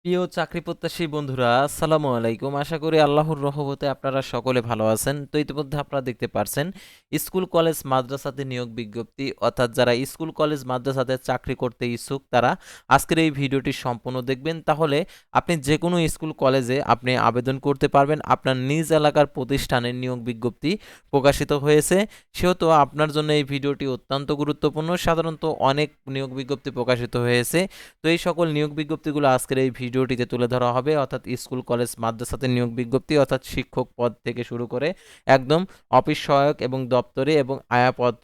প্রিয় চাকরি প্রত্যাশী বন্ধুরা, আসসালামু আলাইকুম। আশা করি আল্লাহর রহমতে আপনারা সকলে ভালো আছেন। তো ইতিমধ্যে আপনারা দেখতে পারছেন স্কুল কলেজ মাদ্রাসাতে নিয়োগ বিজ্ঞপ্তি, অর্থাৎ যারা স্কুল কলেজ মাদ্রাসাতে চাকরি করতে ইচ্ছুক তারা আজকের এই ভিডিওটি সম্পূর্ণ দেখবেন। তাহলে আপনি যে কোনো স্কুল কলেজে আপনি আবেদন করতে পারবেন। আপনার নিজ এলাকার প্রতিষ্ঠানের নিয়োগ বিজ্ঞপ্তি প্রকাশিত হয়েছে, সেহেতু আপনার জন্য এই ভিডিওটি অত্যন্ত গুরুত্বপূর্ণ। সাধারণত অনেক নিয়োগ বিজ্ঞপ্তি প্রকাশিত হয়েছে, তো এই সকল নিয়োগ বিজ্ঞপ্তিগুলো আজকের এই ভিডিওটিতে তুলে ধরা হবে, অর্থাৎ স্কুল কলেজ মাদ্রাসাতে নিয়োগ বিজ্ঞপ্তি, অর্থাৎ শিক্ষক পদ থেকে শুরু করে একদম অফিস সহায়ক এবং দপ্তরে এবং আয়া পদ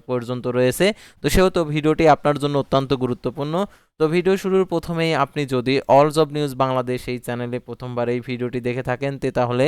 পর্যন্ত রয়েছে। তো সেহেতু ভিডিওটি আপনার জন্য অত্যন্ত গুরুত্বপূর্ণ। তো ভিডিও শুরুর প্রথমেই আপনি যদি অল জব নিউজ বাংলাদেশ এই চ্যানেলে প্রথমবার এই ভিডিওটি দেখে থাকেন তাহলে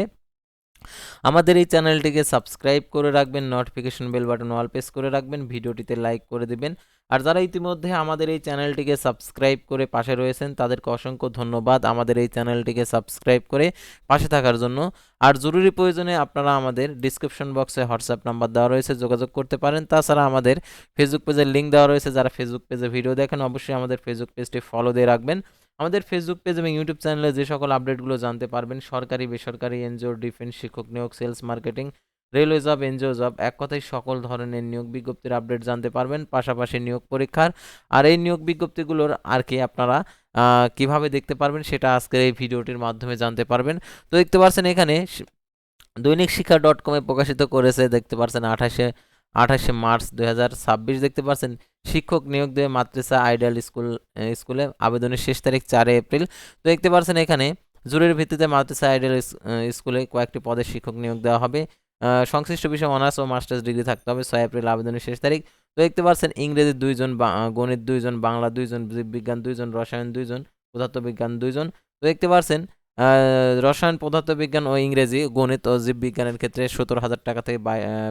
আমাদের এই চ্যানেলটিকে সাবস্ক্রাইব করে রাখবেন, notification bell button all press করে রাখবেন, ভিডিওটিতে লাইক করে দিবেন। আর যারা ইতিমধ্যে আমাদের এই চ্যানেলটিকে সাবস্ক্রাইব করে পাশে রয়েছেন তাদেরকে অসংখ্য ধন্যবাদ আমাদের এই চ্যানেলটিকে সাবস্ক্রাইব করে পাশে থাকার জন্য। আর জরুরি প্রয়োজনে আপনারা আমাদের ডিসক্রিপশন বক্সে হোয়াটসঅ্যাপ নাম্বার দেওয়া রয়েছে, যোগাযোগ করতে পারেন। তাছাড়া আমাদের ফেসবুক পেজের লিঙ্ক দেওয়া রয়েছে, যারা ফেসবুক পেজে ভিডিও দেখেন অবশ্যই আমাদের ফেসবুক পেজটি ফলো দিয়ে রাখবেন। আমাদের ফেসবুক পেজ এবং ইউটিউব চ্যানেলে যে সকল আপডেটগুলো জানতে পারবেন, সরকারি বেসরকারি এনজিও, ডিফেন্স, শিক্ষক নিয়োগ, sales marketing, railway job, NGO job, এক কথায় সকল ধরনের নিয়োগ বিজ্ঞপ্তির আপডেট জানতে পারবেন, পাশাপাশি নিয়োগ পরীক্ষার। আর এই নিয়োগ বিজ্ঞপ্তিগুলোর আর কি আপনারা কিভাবে দেখতে পারবেন সেটা আজকের এই ভিডিওটির মাধ্যমে জানতে পারবেন। তো দেখতে পাচ্ছেন এখানে দৈনিক শিক্ষা .com প্রকাশিত করেছে, দেখতে পাচ্ছেন 28শে মার্চ 2026। দেখতে পাচ্ছেন শিক্ষক নিয়োগ দেবে মাদ্রাসা আইডিয়াল স্কুলে, আবেদনের শেষ তারিখ 4 এপ্রিল। তো দেখতে পাচ্ছেন এখানে জরুরি ভিত্তিতে মাদ্রাসা আইডিয়াল স্কুলে কয়েকটি পদে শিক্ষক নিয়োগ দেওয়া হবে। সংশ্লিষ্ট বিষয়ে অনার্স ও মাস্টার্স ডিগ্রি থাকতে হবে। 6 এপ্রিল আবেদনের শেষ তারিখ। তো দেখতে পাচ্ছেন ইংরেজি 2 জন, গণিত 2 জন, বাংলা 2 জন, জীববিজ্ঞান 2 জন, রসায়ন 2 জন, পদার্থবিজ্ঞান 2 জন। তো দেখতে পাচ্ছেন রসায়ন, পদার্থবিজ্ঞান ও ইংরেজি, গণিত ও জীববিজ্ঞানের ক্ষেত্রে 17,000 টাকা থেকে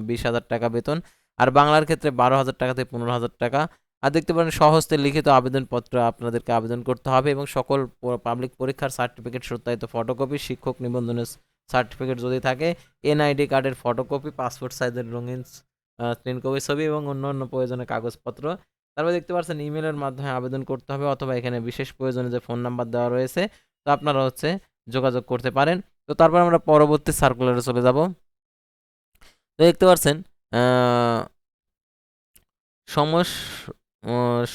20,000 টাকা বেতন। আর বাংলার ক্ষেত্রে 12,000 টাকা থেকে 15,000 টাকা। আর দেখতে পারেন সহজতে লিখিত আবেদনপত্র আপনাদেরকে আবেদন করতে হবে এবং সকল পাবলিক পরীক্ষার সার্টিফিকেট সত্যায়িত ফটোকপি, শিক্ষক নিবন্ধনের সার্টিফিকেট যদি থাকে, এনআইডি কার্ডের ফটোকপি, পাসপোর্ট সাইজের রঙিন স্ক্রিন কপি ছবি এবং অন্যান্য প্রয়োজনীয় কাগজপত্র। তারপর দেখতে পাচ্ছেন ইমেলের মাধ্যমে আবেদন করতে হবে, অথবা এখানে বিশেষ প্রয়োজনে যে ফোন নাম্বার দেওয়া রয়েছে তো আপনারা যোগাযোগ করতে পারেন। তো তারপর আমরা পরবর্তী সার্কুলারে চলে যাব। তো দেখতে পাচ্ছেন সমস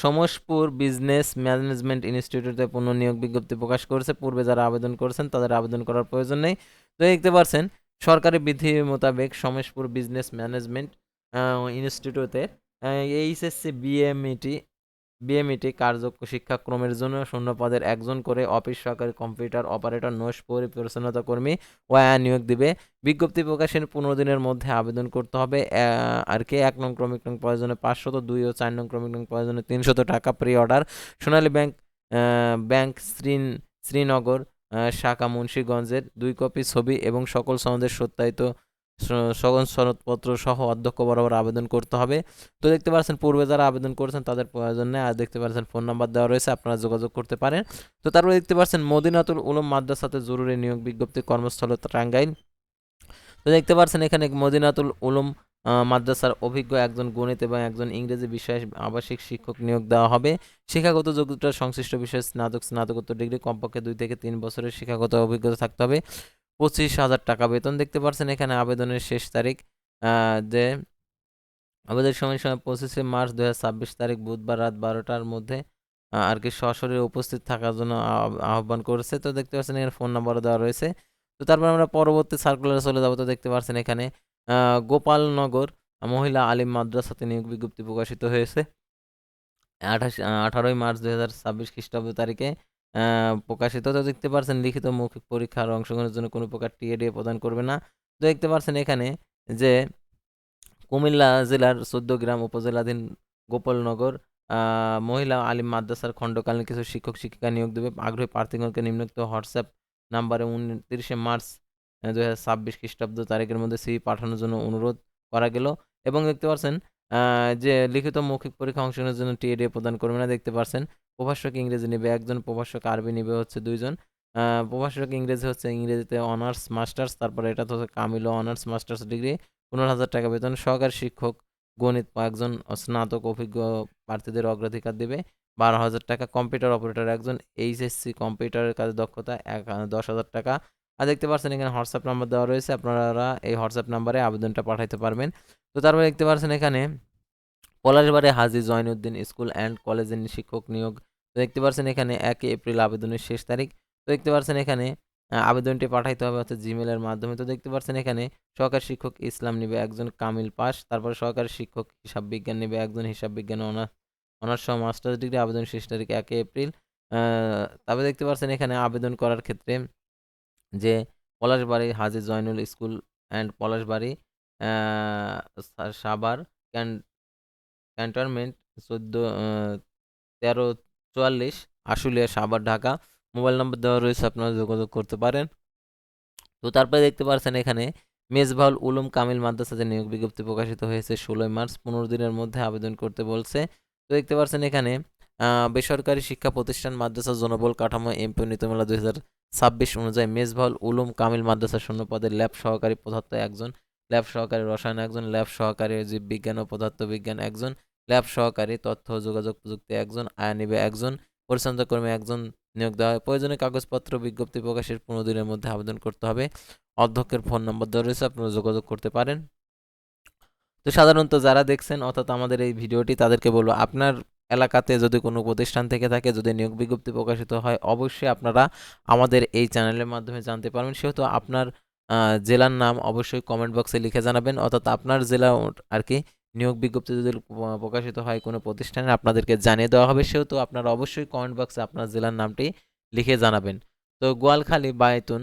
সমসপুর বিজনেস ম্যানেজমেন্ট ইনস্টিটিউটে পুনঃনিয়োগ বিজ্ঞপ্তি প্রকাশ করেছে। পূর্বে যারা আবেদন করেছেন তাদের আবেদন করার প্রয়োজন নেই। তো দেখতে পাচ্ছেন সরকারি বিধি মোতাবেক সমসপুর বিজনেস ম্যানেজমেন্ট ইনস্টিটিউটে এইচএসসি বিএমইটি কার্যক্রম শিক্ষাক্রমের জন্য শূন্য পদের 1 জন করে অফিস সহকারী, কম্পিউটার অপারেটর, নোস পরিচ্ছন্নতা কর্মী নিয়োগ দিবে। বিজ্ঞপ্তি প্রকাশের 15 দিনের মধ্যে আবেদন করতে হবে। আর কি 1 নং ক্রমিক নং প্রয়োজনে 500, 2 ও 4 নং ক্রমিক নং প্রয়োজনে 300 টাকা প্রি অর্ডার। সোনালী ব্যাংক শ্রীনগর শাখা মুন্সিগঞ্জের 2 কপি ছবি এবং সকল সনদের সত্যায়িত সকল সনদপত্র সহ অধ্যক্ষ বরাবর আবেদন করতে হবে। তো দেখতে পাচ্ছেন পূর্বে যারা আবেদন করেছেন তাদের প্রয়োজন নেই। আর দেখতে পাচ্ছেন ফোন নাম্বার দেওয়া রয়েছে, আপনারা যোগাযোগ করতে পারেন। তো তারপরে দেখতে পাচ্ছেন মদিনাতুল উলুম মাদ্রাসাতে জরুরি নিয়োগ বিজ্ঞপ্তি, কর্মস্থল টাঙ্গাইল। তো দেখতে পাচ্ছেন এখানে মদিনাতুল উলুম মাদ্রাসার অভিজ্ঞ 1 জন গণিত এবং 1 জন ইংরেজি বিষয়ে আবাসিক শিক্ষক নিয়োগ দেওয়া হবে। শিক্ষাগত যোগ্যতা সংশ্লিষ্ট বিষয়ে স্নাতকোত্তর ডিগ্রি, কমপক্ষে 2 থেকে 3 বছরের শিক্ষাগত অভিজ্ঞতা থাকতে হবে। 25,000 টাকা বেতন। দেখতে পাচ্ছেন এখানে আবেদনের শেষ তারিখ যে আবেদনের সময় 25শে মার্চ 2026 তারিখ বুধবার রাত 12টার মধ্যে আর কি সশরীরে উপস্থিত থাকার জন্য আহ্বান করেছে। তো দেখতে পাচ্ছেন এখানে ফোন নাম্বারও দেওয়া রয়েছে। তো তারপর আমরা পরবর্তী সার্কুলারে চলে যাব। তো দেখতে পাচ্ছেন এখানে গোপালনগর মহিলা আলিম মাদ্রাসাতে নিয়োগ বিজ্ঞপ্তি প্রকাশিত হয়েছে 18ই মার্চ 2026 খ্রিস্টাব্দ তারিখে প্রকাশিত। তো দেখতে পাচ্ছেন লিখিত মৌখিক পরীক্ষার অংশগ্রহণের জন্য কোনো প্রকার টিএডিএ প্রদান করবে না। তো দেখতে পাচ্ছেন এখানে যে কুমিল্লা জেলার 14 গ্রাম উপজেলাধীন গোপালনগর মহিলা আলিম মাদ্রাসার খণ্ডকালীন কিছু শিক্ষক শিক্ষিকা নিয়োগ দেবে। আগ্রহী প্রার্থীগণকে নিম্নোক্ত হোয়াটসঅ্যাপ নাম্বারে 29শে মার্চ 2026 খ্রিস্টাব্দ তারিখের মধ্যে সিভি পাঠানোর জন্য অনুরোধ করা গেল। এবং দেখতে পাচ্ছেন যে লিখিত মৌখিক পরীক্ষা অংশগ্রহণের জন্য টিএডিএ প্রদান করবে না। দেখতে পাচ্ছেন প্রভাষক ইংরেজি নেবে 1 জন, প্রভাষক আরবি নেবে 2 জন। প্রভাষক ইংরেজি ইংরেজিতে অনার্স মাস্টার্স, তারপরে এটা হচ্ছে কামিল অনার্স মাস্টার্স ডিগ্রি, 15,000 টাকা বেতন। সহকারী শিক্ষক গণিত 1 জন, স্নাতক অভিজ্ঞ প্রার্থীদের অগ্রাধিকার দেবে। 12,000 টাকা। কম্পিউটার অপারেটর একজন, এইচএসসি কম্পিউটারের কাজে দক্ষতা 10,000 টাকা। আর দেখতে পাচ্ছেন এখানে হোয়াটসঅ্যাপ নাম্বার দেওয়া রয়েছে, আপনারা এই হোয়াটসঅ্যাপ নাম্বারে আবেদনটা পাঠাইতে পারবেন। তো তারপরে দেখতে পাচ্ছেন এখানে পলাশবাড়ী হাজী জয়নুদ্দিন স্কুল অ্যান্ড কলেজের শিক্ষক নিয়োগ। তো দেখতে পাচ্ছেন এখানে 1 এপ্রিল আবেদনের শেষ তারিখ। তো দেখতে পাচ্ছেন এখানে আবেদনটি পাঠাইতে হবে হচ্ছে জিমেলের মাধ্যমে। তো দেখতে পাচ্ছেন এখানে সহকারী শিক্ষক ইসলাম নিবে একজন, কামিল পাস। তারপরে সহকারী শিক্ষক হিসাব বিজ্ঞান নিবে একজন, হিসাব বিজ্ঞানে অনার্স সহ মাস্টার্স ডিগ্রি। আবেদন শেষ তারিখ 1 এপ্রিল। তারপরে দেখতে পাচ্ছেন এখানে আবেদন করার ক্ষেত্রে যে Palashbari Haji Joynul school and Palashbari Savar cantonment 1344 Ashulia Savar Dhaka. Mobile number দেওয়া রয়েছে, আপনারা যোগাযোগ করতে পারেন। তো তারপরে দেখতে পাচ্ছেন এখানে মেজবাহুল উলুম কামিল মাদ্রাসাতে নিয়োগ বিজ্ঞপ্তি প্রকাশিত হয়েছে 16 মার্চ। 15 দিনের মধ্যে আবেদন করতে বলছে। তো দেখতে পাচ্ছেন এখানে বেসরকারি শিক্ষা প্রতিষ্ঠান মাদ্রাসা জনবল কাঠামো এমপিও নীতিমালা 2026 অনুযায়ী মেজবাহুল উলুম কামিল মাদ্রাসা শূন্য পদে ল্যাব সহকারী পদার্থ একজন, ল্যাব সহকারী রসায়ন একজন, ল্যাব সহকারী জীববিজ্ঞান ও পদার্থবিজ্ঞান একজন, ল্যাব সহকারী তথ্য ও যোগাযোগ প্রযুক্তি একজন, আয়ানিবে একজন, পরিচ্ছন্ন কর্মী একজন নিয়োগ দেওয়া হয়। প্রয়োজনীয় কাগজপত্র বিজ্ঞপ্তি প্রকাশের 15 দিনের মধ্যে আবেদন করতে হবে। অধ্যক্ষের ফোন নম্বর দেওয়া রয়েছে, আপনারা যোগাযোগ করতে পারেন। তো সাধারণত যারা দেখছেন অর্থাৎ আমাদের এই ভিডিওটি, তাদেরকে বলবো আপনার এলাকাতে যদি কোনো প্রতিষ্ঠান থেকে থাকে, যদি নিয়োগ বিজ্ঞপ্তি প্রকাশিত হয়, অবশ্যই আপনারা আমাদের এই চ্যানেলের মাধ্যমে জানতে পারবেন। সেহেতু আপনার জেলার নাম অবশ্যই কমেন্ট বক্সে লিখে জানাবেন, অর্থাৎ আপনার জেলা আর কি নিয়োগ বিজ্ঞপ্তি যদি প্রকাশিত হয় কোনো প্রতিষ্ঠানে, আপনাদেরকে জানিয়ে দেওয়া হবে। সেহেতু আপনারা অবশ্যই কমেন্ট বক্সে আপনার জেলার নামটি লিখে জানাবেন। তো গোয়ালখালী বায়তুন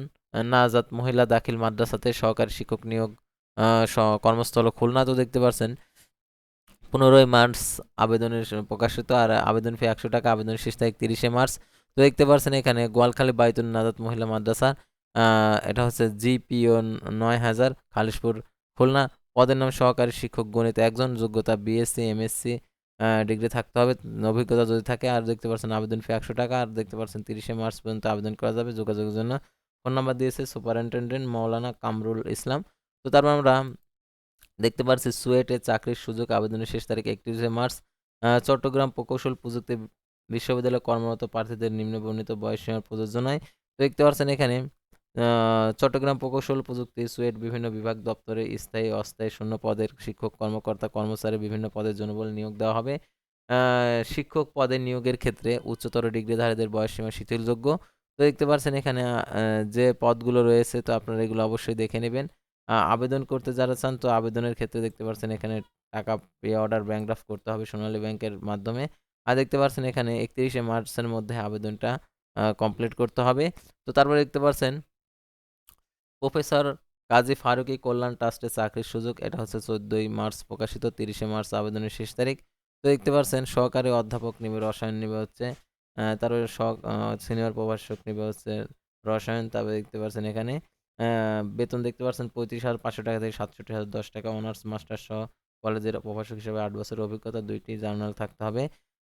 নাজাত মহিলা দাখিল মাদ্রাসাতে সহকারী শিক্ষক নিয়োগ কর্মস্থল খুলনা। তো দেখতে পাচ্ছেন 15 মার্চ আবেদনের প্রকাশিত, আর আবেদন ফি 100 টাকা। আবেদনের শেষ তারিখ 30 মার্চ। তো দেখতে পাচ্ছেন এখানে গোয়ালখালী বাইতুন নাজাত মহিলা মাদ্রাসা, এটা হচ্ছে জিপিও 9000 খালিশপুর খুলনা। পদের নাম সহকারী শিক্ষক গণিত একজন, যোগ্যতা বিএসসি এমএসসি ডিগ্রি থাকতে হবে, অভিজ্ঞতা যদি থাকে। আর দেখতে পাচ্ছেন আবেদন ফি 100 টাকা। আর দেখতে পাচ্ছেন 30 মার্চ পর্যন্ত আবেদন করা যাবে। যোগাযোগের জন্য ফোন নাম্বার দিয়েছে সুপারিনটেনডেন্ট মাওলানা কামরুল ইসলাম। তো তারপর আমরা দেখতে পাচ্ছি সুয়েটে চাকরির সুযোগ। আবেদনের শেষ তারিখ 31 মার্চ। চট্টগ্রাম প্রকৌশল প্রযুক্তি বিশ্ববিদ্যালয়ে কর্মরত প্রার্থীদের নিম্নবর্ণিত বয়সসীমা প্রযোজ্য নয়। তো দেখতে পাচ্ছেন এখানে চট্টগ্রাম প্রকৌশল প্রযুক্তি সুয়েট বিভিন্ন বিভাগ দপ্তরে স্থায়ী অস্থায়ী শূন্য পদের শিক্ষক কর্মকর্তা কর্মচারী বিভিন্ন পদের জনবল নিয়োগ দেওয়া হবে। শিক্ষক পদে নিয়োগের ক্ষেত্রে উচ্চতর ডিগ্রিধারীদের বয়সসীমা শিথিলযোগ্য। তো দেখতে পাচ্ছেন এখানে যে পদগুলো রয়েছে, তো আপনারা এগুলো অবশ্যই দেখে নেবেন। আবেদন করতে যারা চান, তো আবেদনের ক্ষেত্রে দেখতে পাচ্ছেন এখানে টাকা পে অর্ডার ব্যাংক ড্রাফট করতে হবে সোনালী ব্যাংকের মাধ্যমে। আর দেখতে পাচ্ছেন এখানে 31 মার্চের মধ্যে আবেদনটা কমপ্লিট করতে হবে। তো তারপরে দেখতে পাচ্ছেন প্রফেসর কাজী ফারুকী কল্যাণ ট্রাস্টে চাকরির সুযোগ, এটা হচ্ছে 14 মার্চ প্রকাশিত, 30 মার্চ আবেদনের শেষ তারিখ। তো দেখতে পাচ্ছেন সহকারী অধ্যাপক নিবে রসায়ন নিবে হচ্ছে, তারপরে সিনিয়র প্রভাষক নিবে হচ্ছে রসায়ন। তারপরে দেখতে পাচ্ছেন এখানে বেতন দেখতে পাচ্ছেন 35,500 টাকা থেকে 67,010 টাকা। অনার্স মাস্টার সহ কলেজের প্রভাষক হিসেবে 8 বছরের অভিজ্ঞতা, 2টি জার্নাল থাকতে হবে।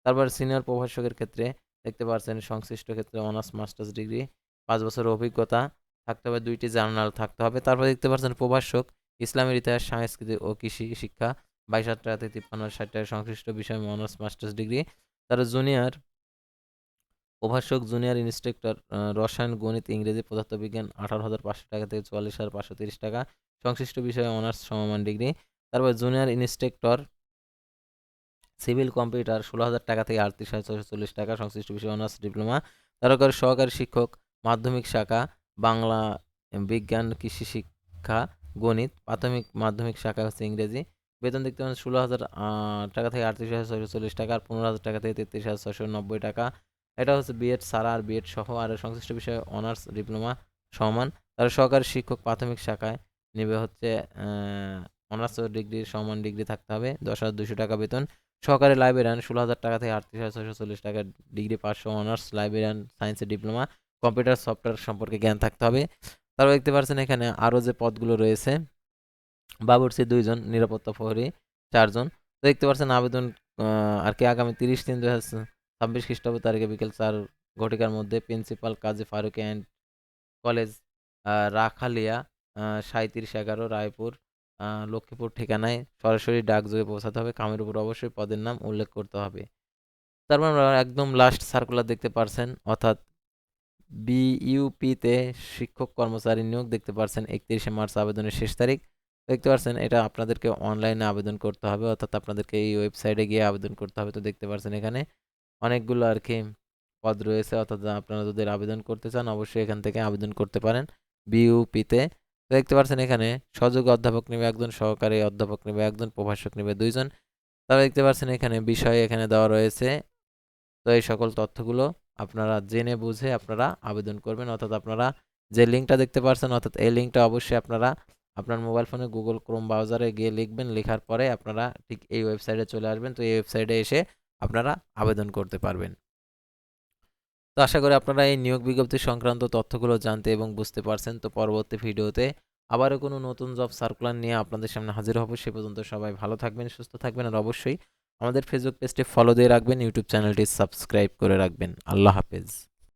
তারপর সিনিয়র প্রভাষকের ক্ষেত্রে দেখতে পাচ্ছেন সংশ্লিষ্ট ক্ষেত্রে অনার্স মাস্টার্স ডিগ্রি, 5 বছরের অভিজ্ঞতা থাকতে হবে, 2টি জার্নাল থাকতে হবে। তারপর দেখতে পাচ্ছেন প্রভাষক ইসলামের ইতিহাস সংস্কৃতি ও কৃষি শিক্ষা, 22,000 টাকা থেকে 53,060 টাকা সংশ্লিষ্ট বিষয়ে অনার্স মাস্টার্স ডিগ্রি। তার জুনিয়র প্রভাষক জুনিয়র ইন্সট্রাক্টর রসায়ন গণিত ইংরেজি পদার্থবিজ্ঞান 18,500 টাকা থেকে 44,530 টাকা সংশ্লিষ্ট বিষয়ে অনার্স সমমান ডিগ্রি। তারপর জুনিয়র ইন্সট্রাক্টর সিভিল কম্পিউটার 16,000 টাকা থেকে 38,640 টাকা সংশ্লিষ্ট বিষয়ে অনার্স ডিপ্লোমা। তারপর সহকারী শিক্ষক মাধ্যমিক শাখা বাংলা, বিজ্ঞান, কৃষি শিক্ষা, গণিত। প্রাথমিক মাধ্যমিক শাখা হচ্ছে ইংরেজি। বেতন দেখতে পাচ্ছেন 16,000 টাকা থেকে 38,640 টাকা, আর 15,000 টাকা থেকে 33,690 টাকা। এটা হচ্ছে বিএড ছাড়া আর বিএড সহ, আর সংশ্লিষ্ট বিষয়ে অনার্স ডিপ্লোমা সমান। তার সহকারী শিক্ষক প্রাথমিক শাখায় নেবে হচ্ছে অনার্স ও ডিগ্রি সমান ডিগ্রি থাকতে হবে, 10,200 টাকা বেতন। সহকারী লাইব্রেরিয়ান 16,000 টাকা থেকে 38,640 টাকা, ডিগ্রি পাস অনার্স লাইব্রেরিয়ান সায়েন্সের ডিপ্লোমা, কম্পিউটার সফটওয়্যার সম্পর্কে জ্ঞান থাকতে হবে। তারপর দেখতে পাচ্ছেন এখানে আরও যে পদগুলো রয়েছে, বাবুর্চি 2 জন, নিরাপত্তা প্রহরী 4 জন। তো দেখতে পাচ্ছেন আবেদন আর কি আগামী 30/3/2026 খ্রিস্টাব্দ তারিখে বিকেল 4 ঘটিকার মধ্যে principal Kazi Faruk and college, Rakhalia, 3711 Raipur, Lakshmipur ঠিকানায় সরাসরি ডাকযোগে পৌঁছাতে হবে। কামের উপর অবশ্যই পদের নাম উল্লেখ করতে হবে। তারপর আমরা একদম লাস্ট সার্কুলার দেখতে পারছেন, অর্থাৎ বিইউপিতে শিক্ষক কর্মচারী নিয়োগ দেখতে পারছেন 31শে মার্চ আবেদনের শেষ তারিখ। দেখতে পারছেন এটা আপনাদেরকে অনলাইনে আবেদন করতে হবে, অর্থাৎ আপনাদেরকে এই ওয়েবসাইটে গিয়ে আবেদন করতে হবে। তো দেখতে পারছেন এখানে অনেকগুলো আর কি পদ রয়েছে, অর্থাৎ আপনারা যদি আবেদন করতে চান অবশ্যই এখান থেকে আবেদন করতে পারেন বিইউপিতে। দেখতে পারছেন এখানে সহযোগী অধ্যাপক নেবে একজন, সহকারী অধ্যাপক নেবে একজন, প্রভাষক নেবে 2 জন। তারপর দেখতে পাচ্ছেন এখানে বিষয় এখানে দেওয়া রয়েছে। তো এই সকল তথ্যগুলো আপনারা জেনে বুঝে আপনারা আবেদন করবেন, অর্থাৎ আপনারা যে লিঙ্কটা দেখতে পাচ্ছেন, অর্থাৎ এই লিঙ্কটা অবশ্যই আপনারা আপনার মোবাইল ফোনে গুগল ক্রোম ব্রাউজারে গিয়ে লিখবেন, লেখার পরে আপনারা ঠিক এই ওয়েবসাইটে চলে আসবেন। তো এই ওয়েবসাইটে এসে আপনারা আবেদন করতে পারবেন। তো আশা করি আপনারা এই নিয়োগ বিজ্ঞপ্তি সংক্রান্ত তথ্যগুলো জানতে এবং বুঝতে পারছেন। তো পরবর্তী ভিডিওতে আবারও কোনো নতুন জব সার্কুলার নিয়ে আপনাদের সামনে হাজির হব। সে পর্যন্ত সবাই ভালো থাকবেন, সুস্থ থাকবেন, আর অবশ্যই আমাদের ফেসবুক পেজটি ফলো দিয়ে রাখবেন, ইউটিউব চ্যানেলটি সাবস্ক্রাইব করে রাখবেন। আল্লাহ হাফেজ।